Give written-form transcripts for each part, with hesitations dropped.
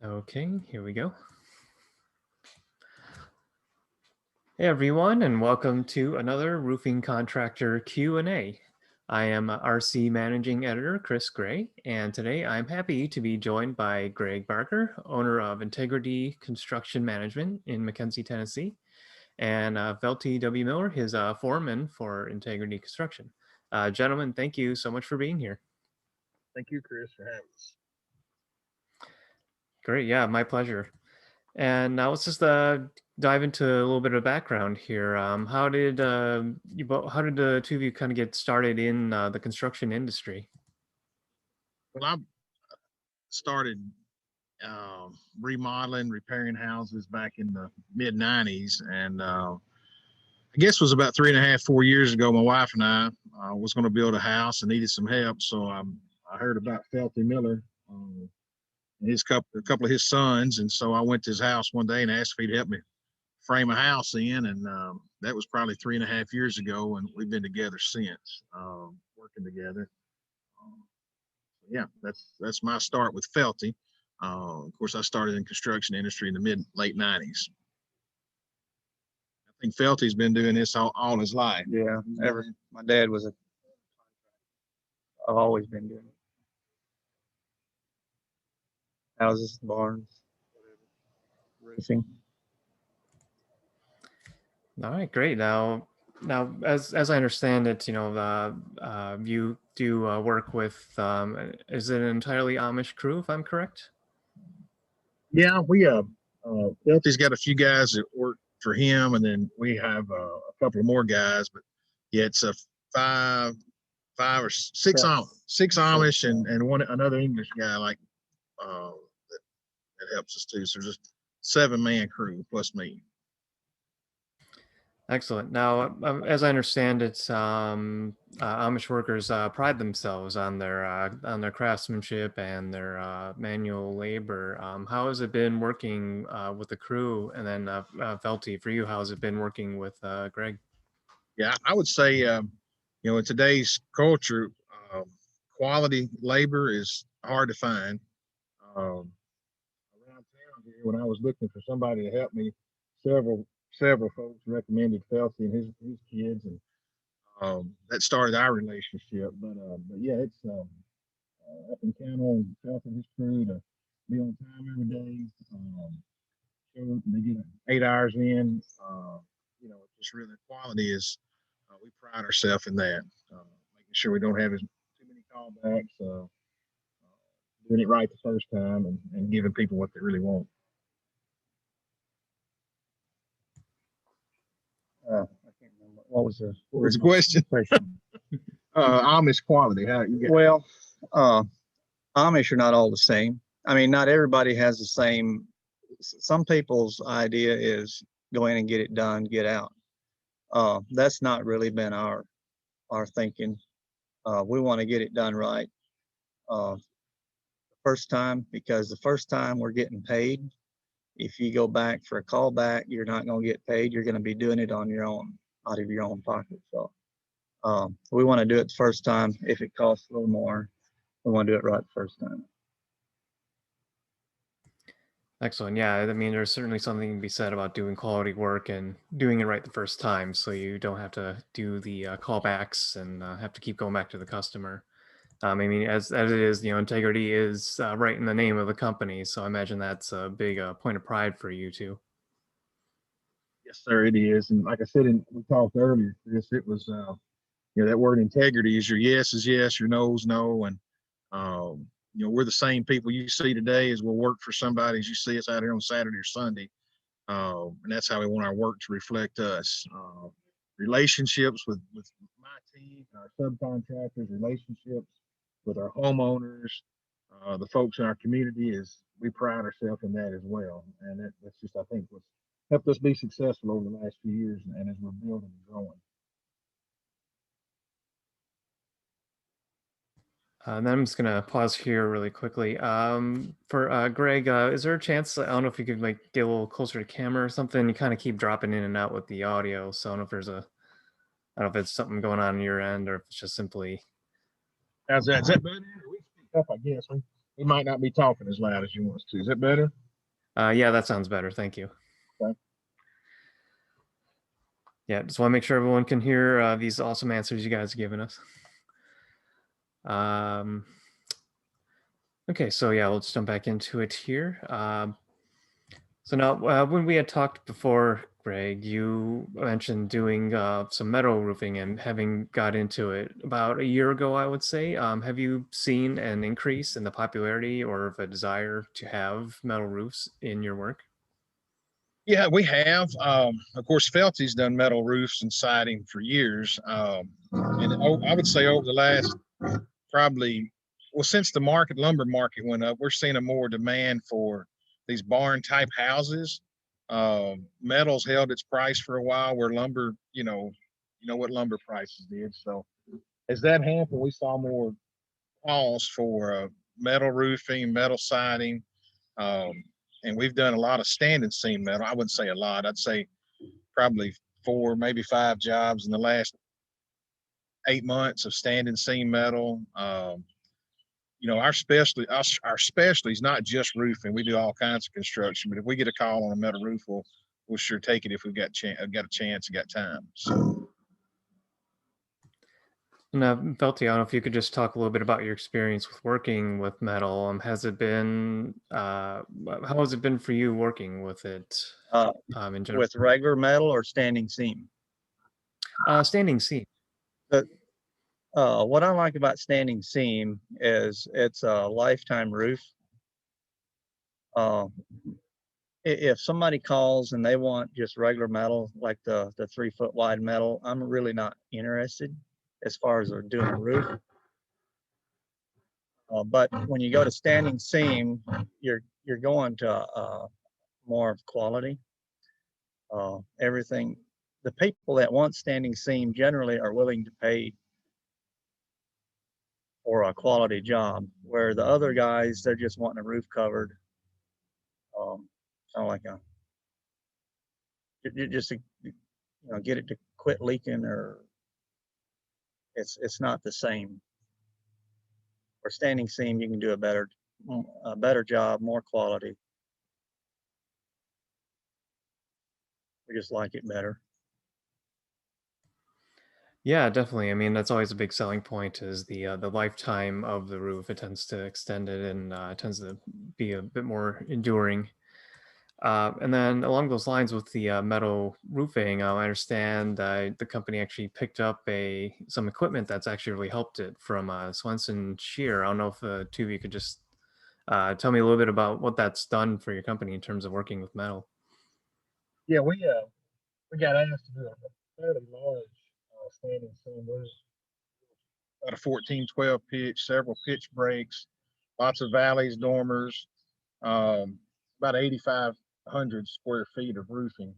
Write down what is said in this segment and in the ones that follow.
Okay, here we go. Hey everyone, and welcome to another Roofing Contractor Q&A. I am RC Managing Editor Chris Gray, and today I'm happy to be joined by Greg Barker, owner of Integrity Construction Management in McKenzie, Tennessee, and Velty W. Miller, his foreman for Integrity Construction. Gentlemen, thank you so much for being here. Thank you, Chris, for having us. Great, yeah, my pleasure. And now let's just dive into a little bit of background here. How did the two of you kind of get started in the construction industry? Well, I started remodeling, repairing houses back in the mid '90s, and I guess it was about 3.5, 4 years ago. My wife and I was going to build a house and needed some help, so I heard about Felty Miller, and a couple of his sons, and so I went to his house one day and asked if he'd help me frame a house in, and that was probably 3.5 years ago, and we've been together since, working together. Yeah, that's my start with Felty. Of course, I started in construction industry in the late '90s. I think Felty's been doing this all his life. Yeah, my dad was I've always been doing it. Houses, barns, roofing. All right, great. Now, as I understand it, you do work with. Is it an entirely Amish crew, if I'm correct? Yeah, we Felty's got a few guys that work for him, and then we have a couple of more guys. But yeah, it's a five or six Yeah. six Amish and one another English guy that helps us too. So just 7-man crew plus me. Excellent. Now, as I understand it, Amish workers pride themselves on their craftsmanship and their manual labor. How has it been working with the crew? And then, Felty, for you, how has it been working with Greg? Yeah, I would say, in today's culture, um, quality labor is hard to find. Um, Around town here, when I was looking for somebody to help me, several folks recommended Felty and his kids, and that started our relationship. But yeah, it's I can count on Felty and his crew to be on time every day. Show up and they get 8 hours in. Just really quality is. We pride ourselves in that, making sure we don't have too many callbacks, doing it right the first time, and giving people what they really want. I can't remember what was the Question? question. Amish quality. How you get? Well, Amish are not all the same. I mean, not everybody has the same. Some people's idea is go in and get it done, get out. That's not really been our thinking. We want to get it done right. First time, because the first time we're getting paid. If you go back for a callback, you're not going to get paid. You're going to be doing it on your own, out of your own pocket. So we want to do it the first time. If it costs a little more, we want to do it right the first time. Excellent. Yeah, I mean, there's certainly something to be said about doing quality work and doing it right the first time, so you don't have to do the callbacks and have to keep going back to the customer. I mean, as it is, integrity is right in the name of the company, so I imagine that's a big point of pride for you too. Yes, sir, it is. And like I said, we talked earlier, Chris, it was, that word integrity is your yes is yes, your no is no. And, we're the same people you see today as we'll work for somebody as you see us out here on Saturday or Sunday. And that's how we want our work to reflect us. Relationships with my team, our subcontractors, relationships with our homeowners, the folks in our community is we pride ourselves in that as well. And that's just, I think, what's helped us be successful over the last few years and as we're building and growing. Then I'm just gonna pause here really quickly. For Greg, is there a chance? I don't know if you could like get a little closer to camera or something. You kind of keep dropping in and out with the audio, so I don't know if I don't know if it's something going on your end or if it's just simply. How's that? Is that better? We speak up, I guess. He might not be talking as loud as you want us to. Is that better? Yeah, that sounds better. Thank you. Okay. Yeah, just want to make sure everyone can hear these awesome answers you guys are giving us. Okay, so yeah, let's jump back into it here. So now, when we had talked before, Greg, you mentioned doing some metal roofing and having got into it about a year ago, I would say. Have you seen an increase in the popularity or of a desire to have metal roofs in your work? Yeah, we have. Of course, Felty's done metal roofs and siding for years. And I would say over the last probably, well, since the lumber market went up, we're seeing a more demand for these barn type houses. Metal's held its price for a while, where lumber, you know what lumber prices did. So as that happened, we saw more calls for metal roofing, metal siding, um, and we've done a lot of standing seam metal. I wouldn't say a lot. I'd say probably 4, maybe 5 jobs in the last 8 months of standing seam metal. Our specialty is not just roofing. We do all kinds of construction, but if we get a call on a metal roof, we'll sure take it if we've got a chance and got time. So. And Felty, I don't know if you could just talk a little bit about your experience with working with metal. Has it been how has it been for you working with it in general? With regular metal or standing seam? Standing seam. What I like about standing seam is it's a lifetime roof. If somebody calls and they want just regular metal, like the 3-foot wide metal, I'm really not interested as far as doing a roof. But when you go to standing seam, you're going to more of quality. Everything, the people that want standing seam generally are willing to pay for a quality job, where the other guys, they're just wanting a roof covered. Kind of like just to, get it to quit leaking, or it's not the same. For standing seam, you can do a better job, more quality. We just like it better. Yeah, definitely. I mean, that's always a big selling point is the lifetime of the roof. It tends to extend it and tends to be a bit more enduring. And then along those lines with the metal roofing, I understand the company actually picked up some equipment that's actually really helped it from Swenson Shear. I don't know if the two of you could just tell me a little bit about what that's done for your company in terms of working with metal. Yeah, we got asked to do a fairly large standing seam roof. About a 14-12 pitch, several pitch breaks, lots of valleys, dormers, about 8,500 square feet of roofing.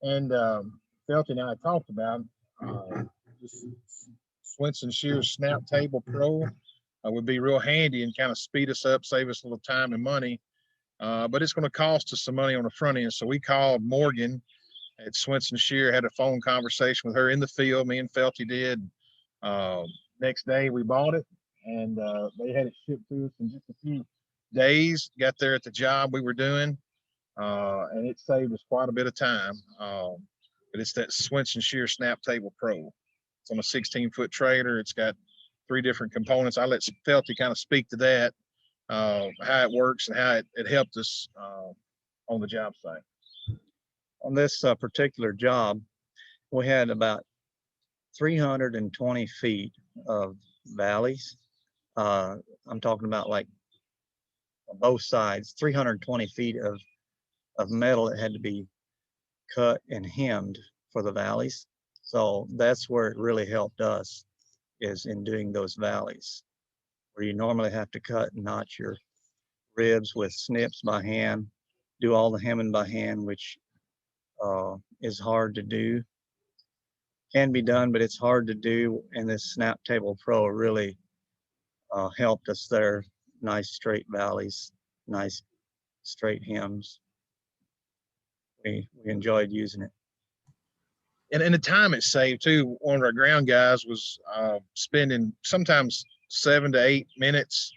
And Felty and I talked about this Swenson Shear Snap Table Pro would be real handy and kind of speed us up, save us a little time and money. But it's going to cost us some money on the front end. So we called Morgan at Swenson Shear, had a phone conversation with her in the field. Me and Felty did. Next day we bought it, and they had it shipped to us in just a few days. Got there at the job we were doing, and it saved us quite a bit of time. But it's that Swenson Shear Snap Table Pro. It's on a 16-foot trailer. It's got 3 different components. I let Felty kind of speak to that, how it works and how it helped us on the job site. On this particular job, we had about 320 feet of valleys. I'm talking about like on both sides, 320 feet of metal that had to be cut and hemmed for the valleys. So that's where it really helped us, is in doing those valleys, where you normally have to cut and notch your ribs with snips by hand, do all the hemming by hand, which is hard to do. Can be done, but it's hard to do. And this Snap Table Pro really helped us there. Nice straight valleys, nice straight hems. We enjoyed using it. And the time it saved too. One of our ground guys was spending sometimes 7 to 8 minutes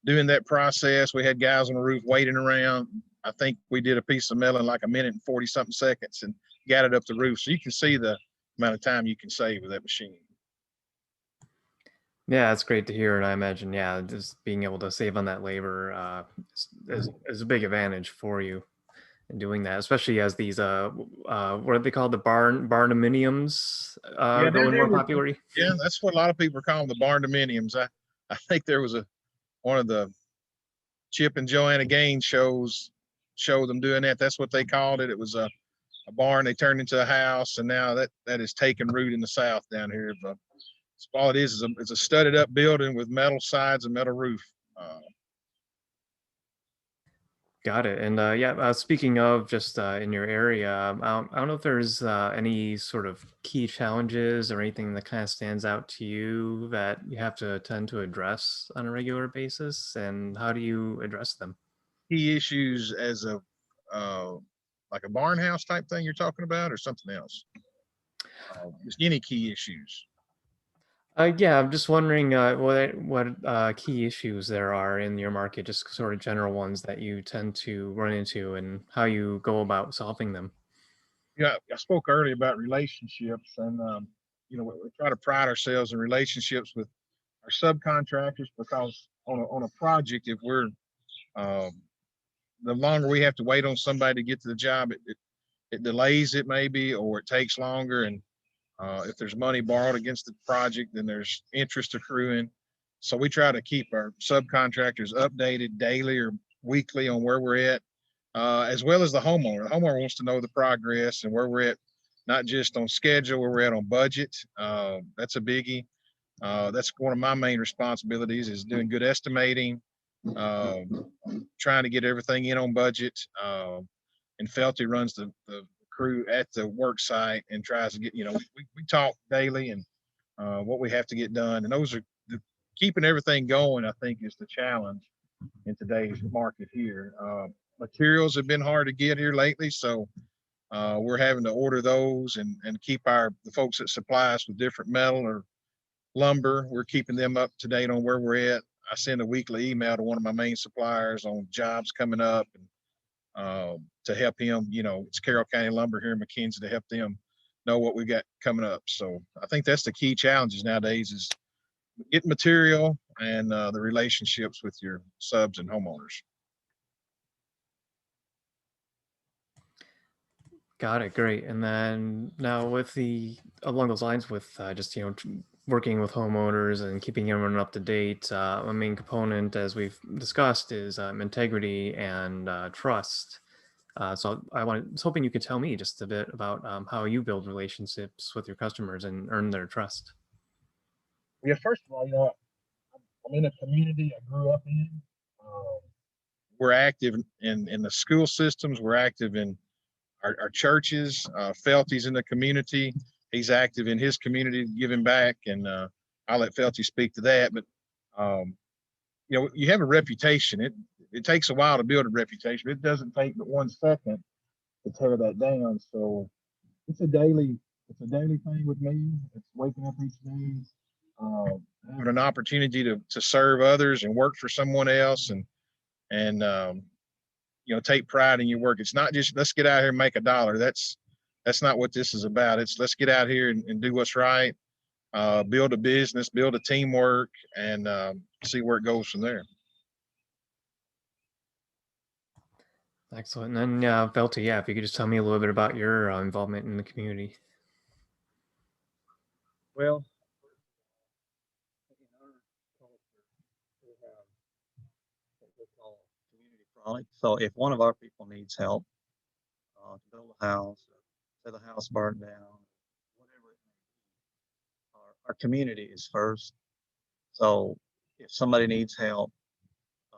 doing that process. We had guys on the roof waiting around. I think we did a piece of metal in like a minute and 40 something seconds and got it up the roof. So you can see the amount of time you can save with that machine. Yeah, that's great to hear, and I imagine, yeah, just being able to save on that labor is a big advantage for you in doing that, especially as these what are they called, the barnuminiums Yeah, growing they more were. popularity. Yeah, that's what a lot of people are calling the barn dominiums. I think there was one of the Chip and Joanna Gaines shows showed them doing that. That's what they called it. It was a barn they turned into a house, and now that is taking root in the South down here. But all it is it's a studded up building with metal sides and metal roof. Got it. And yeah, speaking of just in your area, I don't know if there's any sort of key challenges or anything that kind of stands out to you that you have to tend to address on a regular basis, and how do you address them? Key issues as a uh, like a barn house type thing you're talking about, or something else? Just any key issues. Yeah, I'm just wondering what key issues there are in your market, just sort of general ones that you tend to run into, and how you go about solving them. Yeah, I spoke earlier about relationships, and we try to pride ourselves in relationships with our subcontractors because on a project, if we're um, the longer we have to wait on somebody to get to the job, it delays it maybe, or it takes longer. And if there's money borrowed against the project, then there's interest accruing. So we try to keep our subcontractors updated daily or weekly on where we're at, as well as the homeowner. The homeowner wants to know the progress and where we're at, not just on schedule, where we're at on budget. That's a biggie. That's one of my main responsibilities is doing good estimating, trying to get everything in on budget. And Felty runs the crew at the work site and tries to get, we talk daily and what we have to get done. And those are keeping everything going, I think, is the challenge in today's market here. Materials have been hard to get here lately. So we're having to order those and keep the folks that supply us with different metal or lumber. We're keeping them up to date on where we're at. I send a weekly email to one of my main suppliers on jobs coming up and to help him. It's Carroll County Lumber here in McKenzie to help them know what we got coming up. So I think that's the key challenges nowadays is getting material and the relationships with your subs and homeowners. Got it. Great. And then now along those lines with just, working with homeowners and keeping everyone up to date, a main component, as we've discussed, is integrity and trust. So was hoping you could tell me just a bit about how you build relationships with your customers and earn their trust. Yeah, first of all, I'm in a community I grew up in. Um, we're active in the school systems. We're active in our churches. Felty's in the community. He's active in his community, giving back, and I'll let Felty speak to that. But um, you have a reputation. It takes a while to build a reputation. It doesn't take but 1 second to tear that down. So it's a daily thing with me. It's waking up each day, having an opportunity to serve others and work for someone else, and take pride in your work. It's not just let's get out here and make $1. That's not what this is about. It's let's get out here and do what's right, build a business, build a teamwork, and see where it goes from there. Excellent. And then, Velty, yeah, if you could just tell me a little bit about your involvement in the community. Well, in our culture, we have what we call community frolic. So if one of our people needs help to build a house, say the house burned down, whatever it may be, our community is first. So if somebody needs help, the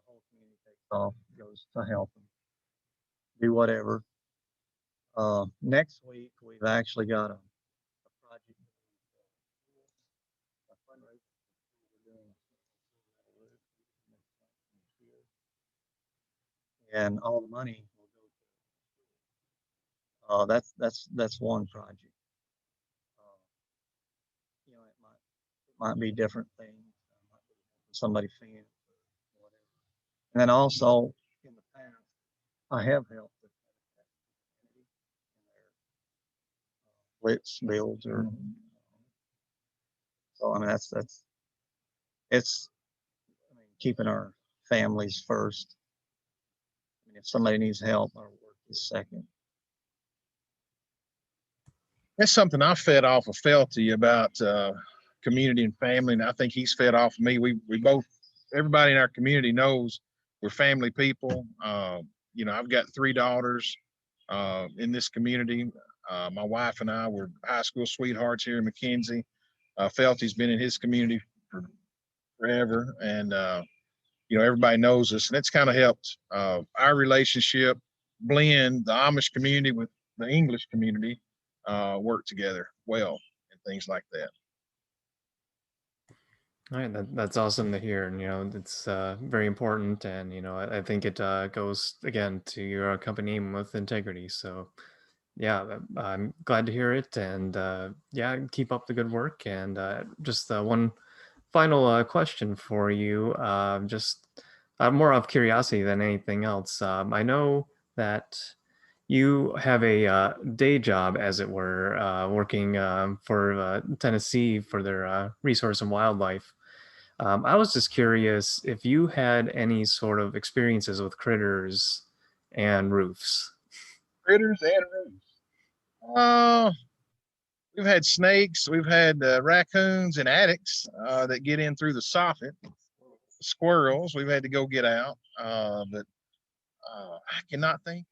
whole community takes off, goes to help them, do whatever. Next week, we've actually got a project, a fundraiser. We're doing a roof next year, and all the money will go to. That's one project. Uh, it might be different things. Might be somebody fence, And then also in the past, I have helped with blitz bills or so. I mean, that's it's I mean, keeping our families first. I mean, if somebody needs help, our work is second. That's something I fed off of Felty about community and family, and I think he's fed off of me. We both, everybody in our community knows we're family people. I've got 3 daughters in this community. My wife and I were high school sweethearts here in McKenzie. Felty's been in his community for forever, and everybody knows us, and it's kind of helped our relationship blend the Amish community with the English community work together well and things like that. All right, that's awesome to hear. And it's very important. And I think it goes again to your company with integrity. So yeah, I'm glad to hear it. And yeah, keep up the good work. And just one final question for you, just more of curiosity than anything else. I know that you have a day job, as it were, working for Tennessee for their resource and wildlife. I was just curious if you had any sort of experiences with critters and roofs. Critters and roofs. Uh, we've had snakes, we've had raccoons and attics that get in through the soffit. Squirrels, we've had to go get out, but I cannot think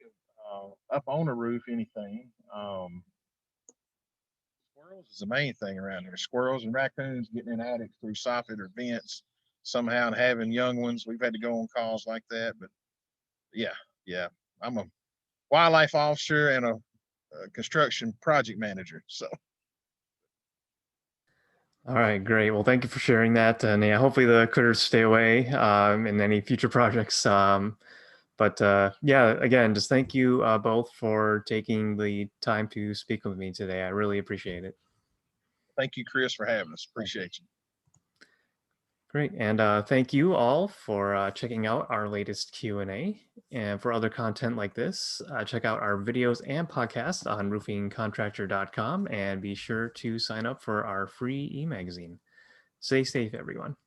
of up on a roof anything. Squirrels is the main thing around here. Squirrels and raccoons getting in attics through soffit or vents somehow and having young ones. We've had to go on calls like that. But yeah, yeah. I'm a wildlife officer and a construction project manager. So All right, great. Well, thank you for sharing that. And yeah, hopefully the critters stay away in any future projects. But yeah, again, just thank you both for taking the time to speak with me today. I really appreciate it. thank you, Chris, for having us. Appreciate you. Great. And thank you all for checking out our latest Q&A. And for other content like this, check out our videos and podcasts on roofingcontractor.com and be sure to sign up for our free e-magazine. Stay safe, everyone.